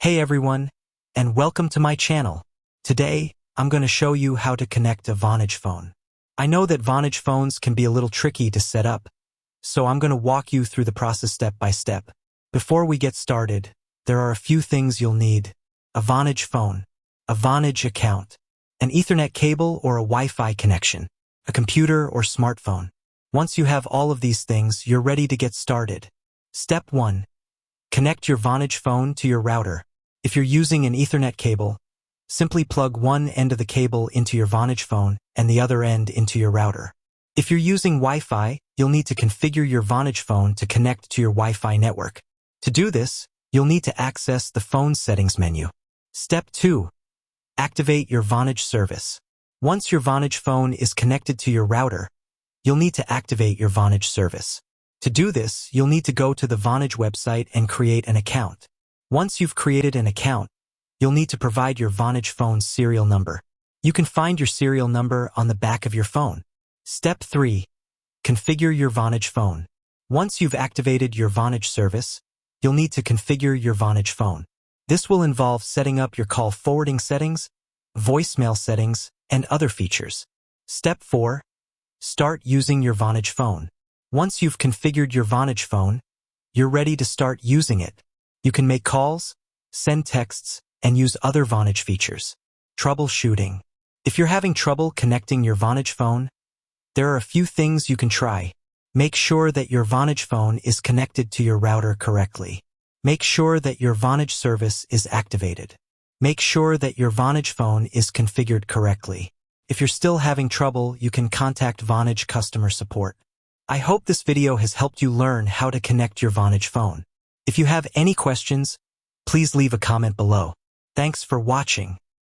Hey everyone, and welcome to my channel. Today, I'm going to show you how to connect a Vonage phone. I know that Vonage phones can be a little tricky to set up, so I'm going to walk you through the process step by step. Before we get started, there are a few things you'll need: a Vonage phone, a Vonage account, an Ethernet cable or a Wi-Fi connection, a computer or smartphone. Once you have all of these things, you're ready to get started. Step 1. Connect your Vonage phone to your router. If you're using an Ethernet cable, simply plug one end of the cable into your Vonage phone and the other end into your router. If you're using Wi-Fi, you'll need to configure your Vonage phone to connect to your Wi-Fi network. To do this, you'll need to access the phone settings menu. Step 2. Activate your Vonage service. Once your Vonage phone is connected to your router, you'll need to activate your Vonage service. To do this, you'll need to go to the Vonage website and create an account. Once you've created an account, you'll need to provide your Vonage phone's serial number. You can find your serial number on the back of your phone. Step 3. Configure your Vonage phone. Once you've activated your Vonage service, you'll need to configure your Vonage phone. This will involve setting up your call forwarding settings, voicemail settings, and other features. Step 4. Start using your Vonage phone. Once you've configured your Vonage phone, you're ready to start using it. You can make calls, send texts, and use other Vonage features. Troubleshooting. If you're having trouble connecting your Vonage phone, there are a few things you can try. Make sure that your Vonage phone is connected to your router correctly. Make sure that your Vonage service is activated. Make sure that your Vonage phone is configured correctly. If you're still having trouble, you can contact Vonage customer support. I hope this video has helped you learn how to connect your Vonage phone. If you have any questions, please leave a comment below. Thanks for watching.